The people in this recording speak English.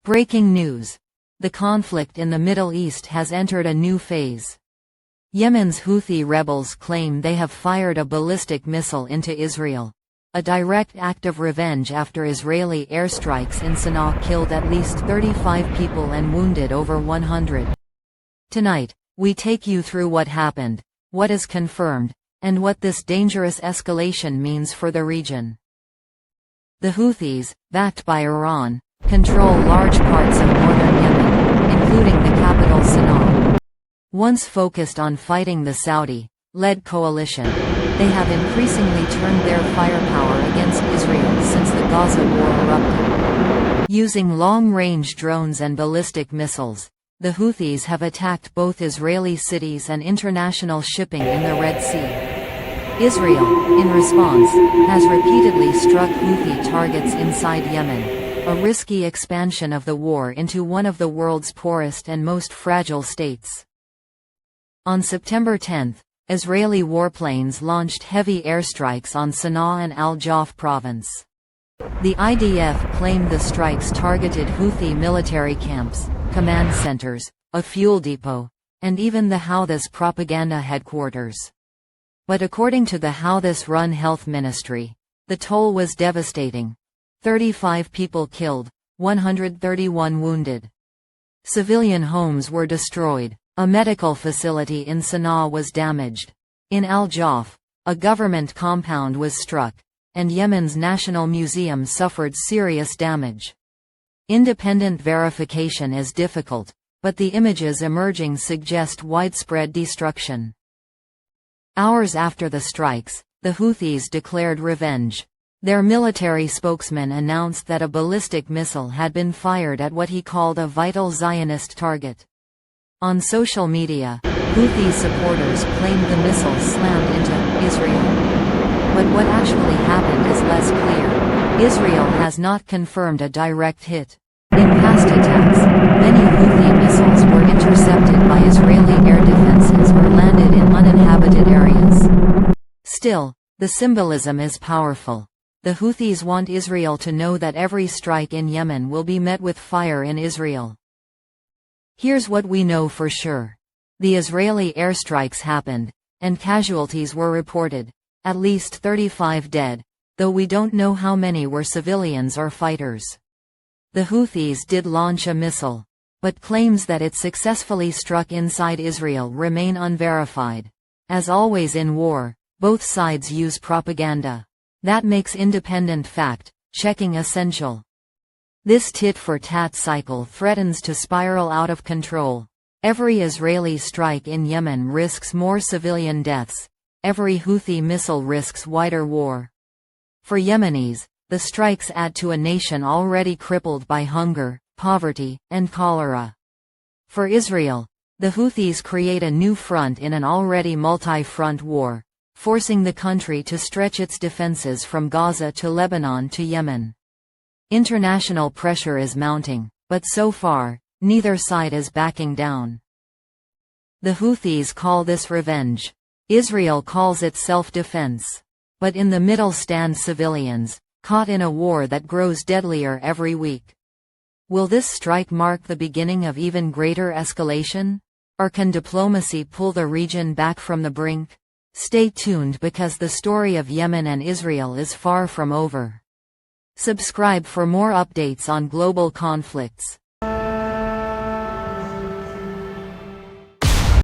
Breaking news. The conflict in the Middle East has entered a new phase. Yemen's Houthi rebels claim they have fired a ballistic missile into Israel, a direct act of revenge after Israeli airstrikes in Sanaa killed at least 35 people and wounded over 100. Tonight, we take you through what happened, what is confirmed, and what this dangerous escalation means for the region. The Houthis, backed by Iran, control large parts of northern Yemen, including the capital Sanaa. Once focused on fighting the Saudi-led coalition, they have increasingly turned their firepower against Israel since the Gaza war erupted. Using long-range drones and ballistic missiles, the Houthis have attacked both Israeli cities and international shipping in the Red Sea. Israel, in response, has repeatedly struck Houthi targets inside Yemen, a risky expansion of the war into one of the world's poorest and most fragile states. On September 10, Israeli warplanes launched heavy airstrikes on Sanaa and al-Jawf province. The IDF claimed the strikes targeted Houthi military camps, command centers, a fuel depot, and even the Houthis propaganda headquarters. But according to the Houthis-run health ministry, the toll was devastating. 35 people killed, 131 wounded. Civilian homes were destroyed. A medical facility in Sanaa was damaged. In al-Jawf, a government compound was struck, and Yemen's National Museum suffered serious damage. Independent verification is difficult, but the images emerging suggest widespread destruction. Hours after the strikes, the Houthis declared revenge. Their military spokesman announced that a ballistic missile had been fired at what he called a vital Zionist target. On social media, Houthi supporters claimed the missile slammed into Israel. But what actually happened is less clear. Israel has not confirmed a direct hit. In past attacks, many Houthi missiles were intercepted by Israeli air defenses or landed in uninhabited areas. Still, the symbolism is powerful. The Houthis want Israel to know that every strike in Yemen will be met with fire in Israel. Here's what we know for sure. The Israeli airstrikes happened, and casualties were reported, at least 35 dead, though we don't know how many were civilians or fighters. The Houthis did launch a missile, but claims that it successfully struck inside Israel remain unverified. As always in war, both sides use propaganda. That makes independent fact-checking essential. This tit-for-tat cycle threatens to spiral out of control. Every Israeli strike in Yemen risks more civilian deaths. Every Houthi missile risks wider war. For Yemenis, the strikes add to a nation already crippled by hunger, poverty, and cholera. For Israel, the Houthis create a new front in an already multi-front war, forcing the country to stretch its defenses from Gaza to Lebanon to Yemen. International pressure is mounting, but so far, neither side is backing down. The Houthis call this revenge. Israel calls it self-defense. But in the middle stand civilians, caught in a war that grows deadlier every week. Will this strike mark the beginning of even greater escalation? Or can diplomacy pull the region back from the brink? Stay tuned because the story of Yemen and Israel is far from over. Subscribe for more updates on global conflicts.